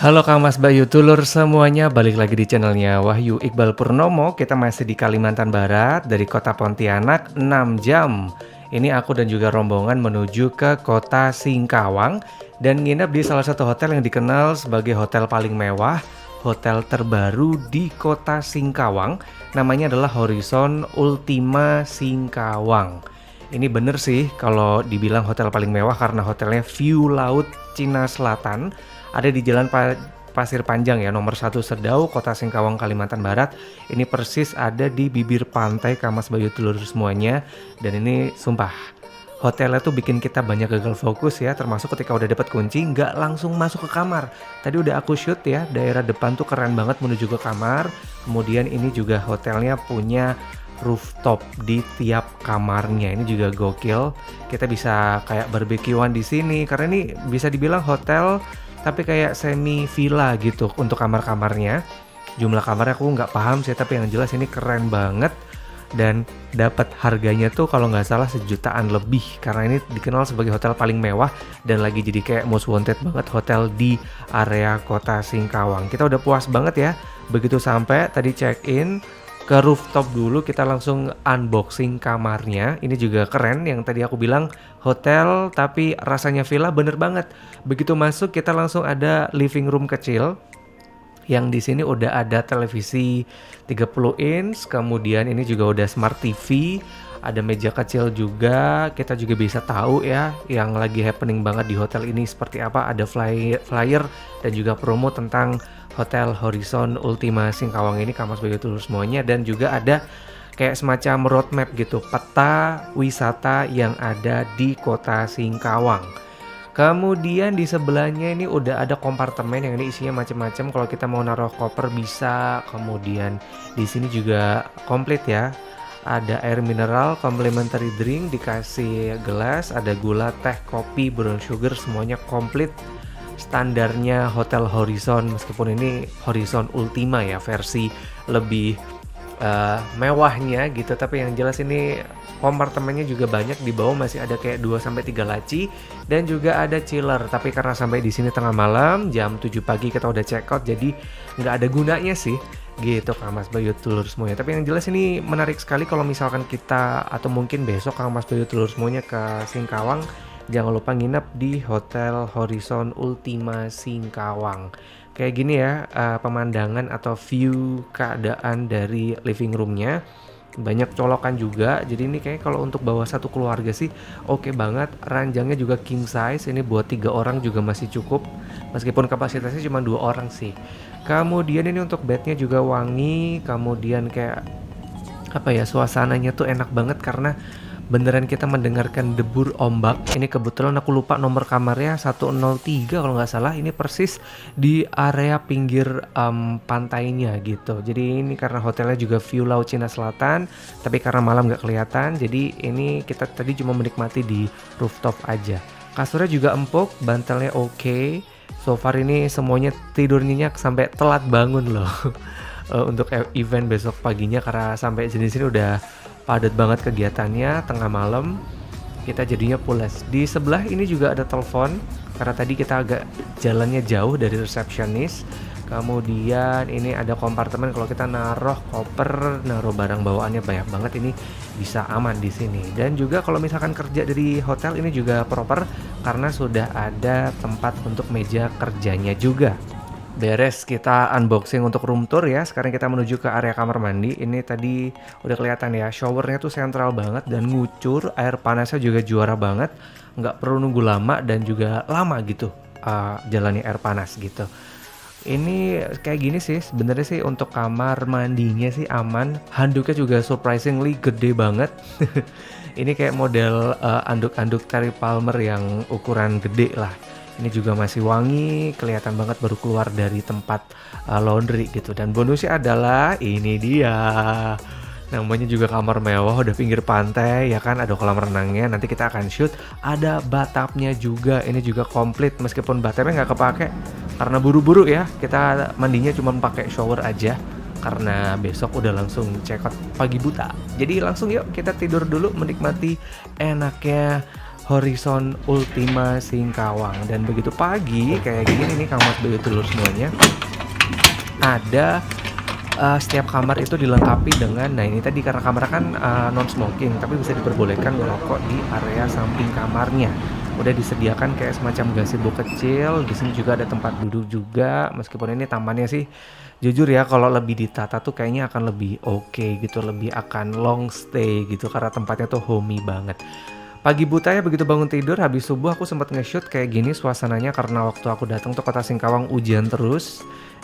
Halo Kang Mas Bayu, Tulur semuanya, balik lagi di channelnya Wahyu Iqbal Purnomo. Kita masih di Kalimantan Barat, dari kota Pontianak 6 jam. Ini aku dan juga rombongan menuju ke kota Singkawang dan nginep di salah satu hotel yang dikenal sebagai hotel paling mewah, hotel terbaru di kota Singkawang. Namanya adalah Horizon Ultima Singkawang. Ini bener sih kalau dibilang hotel paling mewah karena hotelnya view laut Cina Selatan. Ada di Jalan Pasir Panjang ya, nomor 1 Sedau, Kota Singkawang, Kalimantan Barat. Ini persis ada di bibir pantai Kang Mas Bayu Telur semuanya. Dan ini sumpah, hotelnya tuh bikin kita banyak gagal fokus ya, termasuk ketika udah dapat kunci nggak langsung masuk ke kamar. Tadi udah aku shoot ya, daerah depan tuh keren banget menuju ke kamar. Kemudian ini juga hotelnya punya rooftop di tiap kamarnya. Ini juga gokil. Kita bisa kayak barbekyuan di sini karena ini bisa dibilang hotel tapi kayak semi villa gitu untuk kamar-kamarnya. Jumlah kamarnya aku nggak paham sih, tapi yang jelas ini keren banget. Dan dapat harganya tuh kalau nggak salah 1 jutaan lebih, karena ini dikenal sebagai hotel paling mewah dan lagi jadi kayak most wanted banget hotel di area kota Singkawang. Kita udah puas banget ya. Begitu sampai tadi check in ke rooftop dulu, kita langsung unboxing kamarnya. Ini juga keren, yang tadi aku bilang hotel tapi rasanya villa, bener banget. Begitu masuk kita langsung ada living room kecil yang di sini udah ada televisi 30 inch, kemudian ini juga udah smart TV, ada meja kecil juga. Kita juga bisa tahu ya yang lagi happening banget di hotel ini seperti apa. Ada flyer dan juga promo tentang Hotel Horizon Ultima Singkawang ini, Kang Mas Bayu Telur semuanya. Dan juga ada kayak semacam roadmap gitu, peta wisata yang ada di kota Singkawang. Kemudian di sebelahnya ini udah ada kompartemen yang ini isinya macam-macam. Kalau kita mau naruh koper bisa. Kemudian di sini juga komplit ya. Ada air mineral, complimentary drink, dikasih gelas, ada gula, teh, kopi, brown sugar, semuanya komplit. Standarnya Hotel Horizon, meskipun ini Horizon Ultima ya, versi lebih mewahnya gitu. Tapi yang jelas ini kompartemennya juga banyak, di bawah masih ada kayak 2-3 laci dan juga ada chiller. Tapi karena sampai di sini tengah malam, jam 7 pagi kita udah check out, jadi nggak ada gunanya sih gitu Kang Mas Bayu Telur semuanya. Tapi yang jelas ini menarik sekali kalau misalkan kita atau mungkin besok Kang Mas Bayu Telur semuanya ke Singkawang, jangan lupa nginep di Hotel Horizon Ultima Singkawang. Kayak gini ya pemandangan atau view keadaan dari living roomnya. Banyak colokan juga, jadi ini kayak kalau untuk bawa satu keluarga sih oke banget. Ranjangnya juga king size, ini buat 3 orang juga masih cukup, meskipun kapasitasnya cuma 2 orang sih. Kemudian ini untuk bednya juga wangi, kemudian kayak apa ya, suasananya tuh enak banget karena beneran kita mendengarkan debur ombak. Ini kebetulan aku lupa nomor kamarnya, 103 kalau nggak salah. Ini persis di area pinggir pantainya gitu. Jadi ini karena hotelnya juga view laut Cina Selatan, tapi karena malam nggak kelihatan, jadi ini kita tadi cuma menikmati di rooftop aja. Kasurnya juga empuk, bantalnya oke. So far ini semuanya tidur nyenyak sampai telat bangun loh. Untuk event besok paginya, karena sampai sini udah padat banget kegiatannya, tengah malam kita jadinya pulas. Di sebelah ini juga ada telepon karena tadi kita agak jalannya jauh dari resepsionis. Kemudian ini ada kompartemen, kalau kita naruh koper, naruh barang bawaannya banyak banget, ini bisa aman di sini. Dan juga kalau misalkan kerja dari hotel ini juga proper karena sudah ada tempat untuk meja kerjanya juga. Beres kita unboxing untuk room tour ya. Sekarang kita menuju ke area kamar mandi. Ini tadi udah kelihatan ya, showernya tuh sentral banget dan ngucur. Air panasnya juga juara banget, nggak perlu nunggu lama dan juga lama gitu jalannya air panas gitu. Ini kayak gini sih sebenarnya sih, untuk kamar mandinya sih aman. Handuknya juga surprisingly gede banget. Ini kayak model anduk-anduk Terry Palmer yang ukuran gede lah. Ini juga masih wangi, kelihatan banget baru keluar dari tempat laundry gitu. Dan bonusnya adalah ini dia, namanya juga kamar mewah, udah pinggir pantai ya kan, ada kolam renangnya. Nanti kita akan shoot, ada bathtubnya juga. Ini juga komplit, meskipun bathtubnya nggak kepake karena buru-buru ya. Kita mandinya cuma pakai shower aja karena besok udah langsung check out pagi buta. Jadi langsung yuk kita tidur dulu, menikmati enaknya Horizon Ultima Singkawang. Dan begitu pagi kayak gini nih Kang Mas Bayu Telur semuanya, ada setiap kamar itu dilengkapi dengan, nah ini tadi karena kamar kan non smoking, tapi bisa diperbolehkan merokok di area samping kamarnya. Udah disediakan kayak semacam gazebo kecil. Di sini juga ada tempat duduk juga. Meskipun ini tamannya sih, jujur ya, kalau lebih ditata tuh kayaknya akan lebih oke gitu, lebih akan long stay gitu karena tempatnya tuh homey banget. Pagi buta ya, begitu bangun tidur habis subuh aku sempat nge-shoot kayak gini suasananya karena waktu aku datang tuh kota Singkawang hujan terus.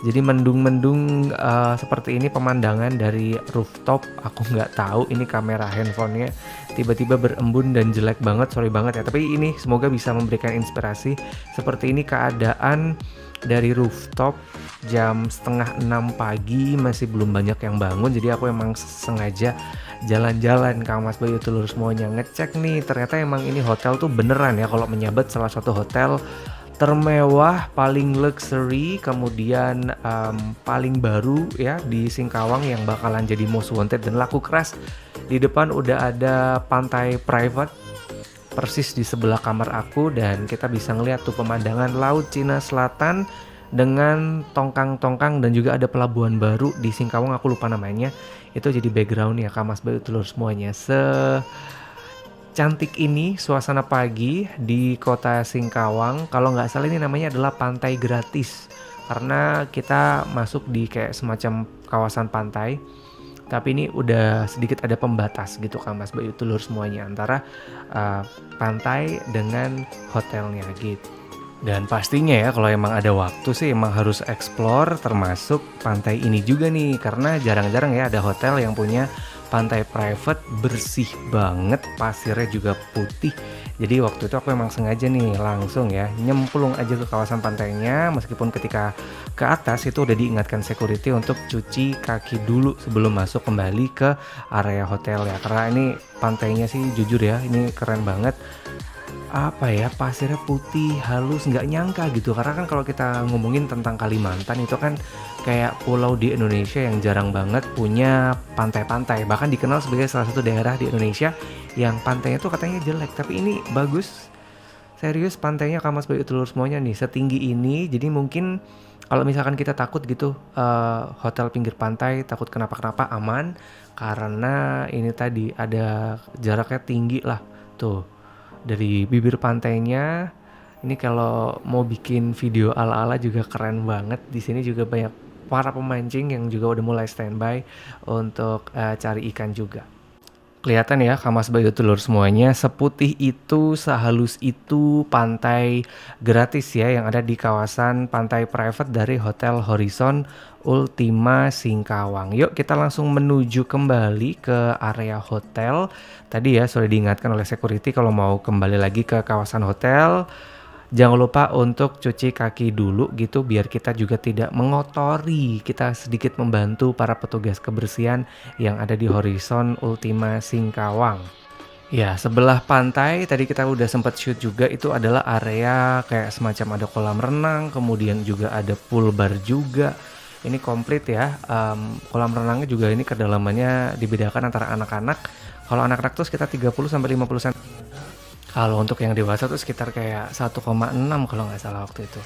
Jadi mendung-mendung seperti ini pemandangan dari rooftop. Aku nggak tahu ini kamera handphonenya tiba-tiba berembun dan jelek banget, sorry banget ya. Tapi ini semoga bisa memberikan inspirasi. Seperti ini keadaan dari rooftop jam setengah 6 pagi, masih belum banyak yang bangun. Jadi aku emang sengaja jalan-jalan Kang Mas Bayu Telur semuanya, ngecek nih ternyata emang ini hotel tuh beneran ya kalau menyabet salah satu hotel termewah, paling luxury, kemudian paling baru ya di Singkawang yang bakalan jadi most wanted dan laku keras. Di depan udah ada pantai private persis di sebelah kamar aku, dan kita bisa ngeliat tuh pemandangan Laut Cina Selatan dengan tongkang-tongkang, dan juga ada pelabuhan baru di Singkawang, aku lupa namanya. Itu jadi background ya Kang Mas Bayu Telur semuanya. Cantik ini suasana pagi di kota Singkawang. Kalau nggak salah ini namanya adalah pantai gratis, karena kita masuk di kayak semacam kawasan pantai, tapi ini udah sedikit ada pembatas gitu Kang Mas Bayu Telur semuanya antara pantai dengan hotelnya gitu. Dan pastinya ya kalau emang ada waktu sih emang harus explore termasuk pantai ini juga nih, karena jarang-jarang ya ada hotel yang punya pantai private bersih banget, pasirnya juga putih. Jadi waktu itu aku emang sengaja nih langsung ya nyemplung aja ke kawasan pantainya, meskipun ketika ke atas itu udah diingatkan security untuk cuci kaki dulu sebelum masuk kembali ke area hotel ya. Karena ini pantainya sih jujur ya ini keren banget. Apa ya, pasirnya putih halus, nggak nyangka gitu, karena kan kalau kita ngomongin tentang Kalimantan itu kan kayak pulau di Indonesia yang jarang banget punya pantai-pantai, bahkan dikenal sebagai salah satu daerah di Indonesia yang pantainya tuh katanya jelek, tapi ini bagus, serius pantainya Kang Mas Bayu Telur semuanya nih setinggi ini. Jadi mungkin kalau misalkan kita takut gitu hotel pinggir pantai takut kenapa-kenapa, aman, karena ini tadi ada jaraknya tinggi lah tuh dari bibir pantainya. Ini kalau mau bikin video ala-ala juga keren banget. Di sini juga banyak para pemancing yang juga udah mulai standby untuk cari ikan juga. Kelihatan ya Kang Mas Bayu Telur semuanya, seputih itu, sehalus itu pantai gratis ya yang ada di kawasan pantai private dari Hotel Horizon Ultima Singkawang. Yuk kita langsung menuju kembali ke area hotel. Tadi ya sudah diingatkan oleh security kalau mau kembali lagi ke kawasan hotel, jangan lupa untuk cuci kaki dulu gitu biar kita juga tidak mengotori. Kita sedikit membantu para petugas kebersihan yang ada di Horizon Ultima Singkawang. Ya, sebelah pantai tadi kita udah sempat shoot juga, itu adalah area kayak semacam ada kolam renang, kemudian juga ada pool bar juga. Ini komplit ya. Kolam renangnya juga ini kedalamannya dibedakan antara anak-anak. Kalau anak-anak tuh sekitar 30 sampai 50 cm. Kalau untuk yang dewasa tuh sekitar kayak 1,6 kalau nggak salah waktu itu.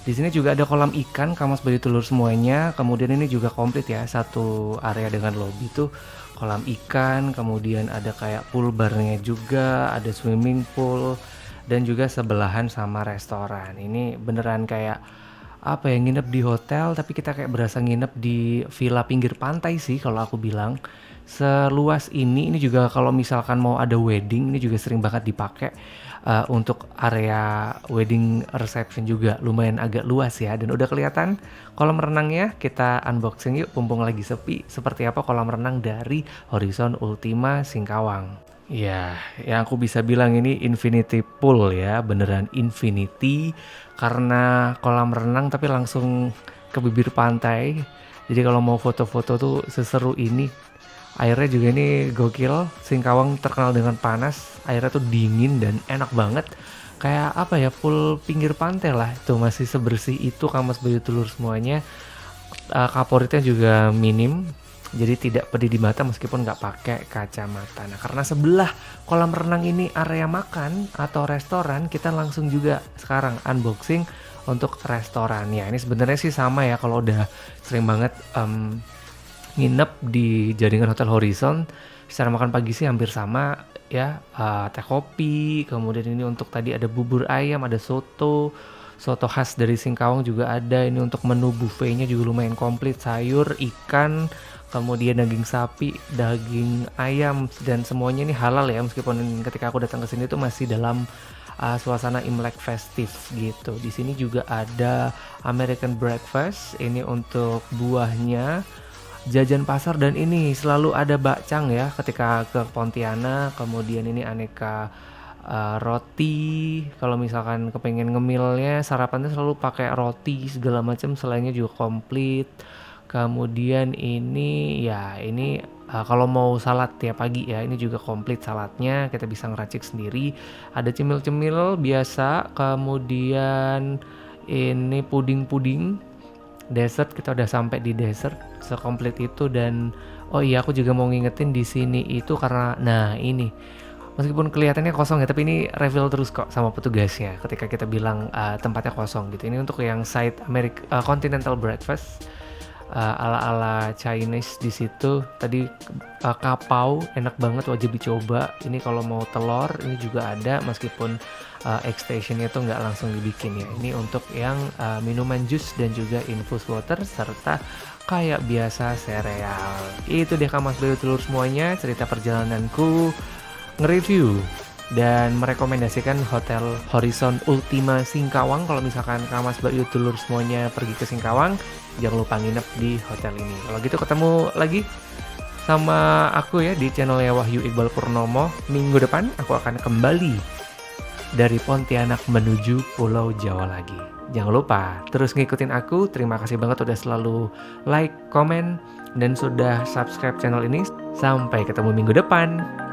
Di sini juga ada kolam ikan Kang Mas Bayu Telur semuanya. Kemudian ini juga komplit ya, satu area dengan lobby tuh kolam ikan. Kemudian ada kayak pool barnya juga, ada swimming pool, dan juga sebelahan sama restoran. Ini beneran kayak apa ya, nginep di hotel tapi kita kayak berasa nginep di villa pinggir pantai sih kalau aku bilang. Seluas ini juga kalau misalkan mau ada wedding ini juga sering banget dipakai untuk area wedding reception juga, lumayan agak luas ya. Dan udah kelihatan kolam renangnya, kita unboxing yuk mumpung lagi sepi, seperti apa kolam renang dari Horizon Ultima Singkawang. Ya, yang aku bisa bilang ini infinity pool ya, beneran infinity karena kolam renang tapi langsung ke bibir pantai. Jadi kalau mau foto-foto tuh seseru ini. Airnya juga ini gokil. Singkawang terkenal dengan panas, airnya tuh dingin dan enak banget. Kayak apa ya, pool pinggir pantai lah. Itu masih sebersih itu Kang Mas Bayu Telur semuanya. Kaporitnya juga minim. Jadi tidak pedih di mata meskipun nggak pakai kacamata. Nah, karena sebelah kolam renang ini area makan atau restoran, kita langsung juga sekarang unboxing untuk restoran. Ya, ini sebenarnya sih sama ya kalau udah sering banget nginep di jaringan Hotel Horizon. Secara makan pagi sih hampir sama ya, teh kopi, kemudian ini untuk tadi ada bubur ayam, ada soto khas dari Singkawang juga ada. Ini untuk menu buffetnya juga lumayan komplit, sayur, ikan, kemudian daging sapi, daging ayam, dan semuanya ini halal ya, meskipun ketika aku datang ke sini tuh masih dalam suasana Imlek festif gitu. Di sini juga ada American breakfast, ini untuk buahnya, jajan pasar, dan ini selalu ada bakcang ya ketika ke Pontianak. Kemudian ini aneka roti, kalau misalkan kepengen ngemilnya sarapannya selalu pakai roti segala macam, selainnya juga komplit. Kemudian ini ya ini kalau mau salad tiap pagi ya, ini juga komplit saladnya, kita bisa ngeracik sendiri. Ada cemil-cemil biasa, kemudian ini puding-puding, dessert, kita udah sampai di dessert sekomplit itu. Dan oh iya, aku juga mau ngingetin di sini itu karena nah ini meskipun kelihatannya kosong ya, tapi ini refill terus kok sama petugasnya ketika kita bilang tempatnya kosong gitu. Ini untuk yang side continental breakfast ala-ala Chinese di situ. Tadi kapau enak banget, wajib dicoba. Ini kalau mau telur ini juga ada, meskipun egg stationnya tuh nggak langsung dibikin ya. Ini untuk yang minuman jus dan juga infus water, serta kayak biasa sereal. Itu deh Kamas Bayu Telur semuanya, cerita perjalananku nge-review dan merekomendasikan Hotel Horizon Ultima Singkawang. Kalau misalkan Kamas Bayu Telur semuanya pergi ke Singkawang, jangan lupa nginep di hotel ini. Kalau gitu ketemu lagi sama aku ya di channelnya Wahyu Iqbal Purnomo. Minggu depan aku akan kembali dari Pontianak menuju Pulau Jawa lagi. Jangan lupa terus ngikutin aku. Terima kasih banget udah selalu like, komen, dan sudah subscribe channel ini. Sampai ketemu minggu depan.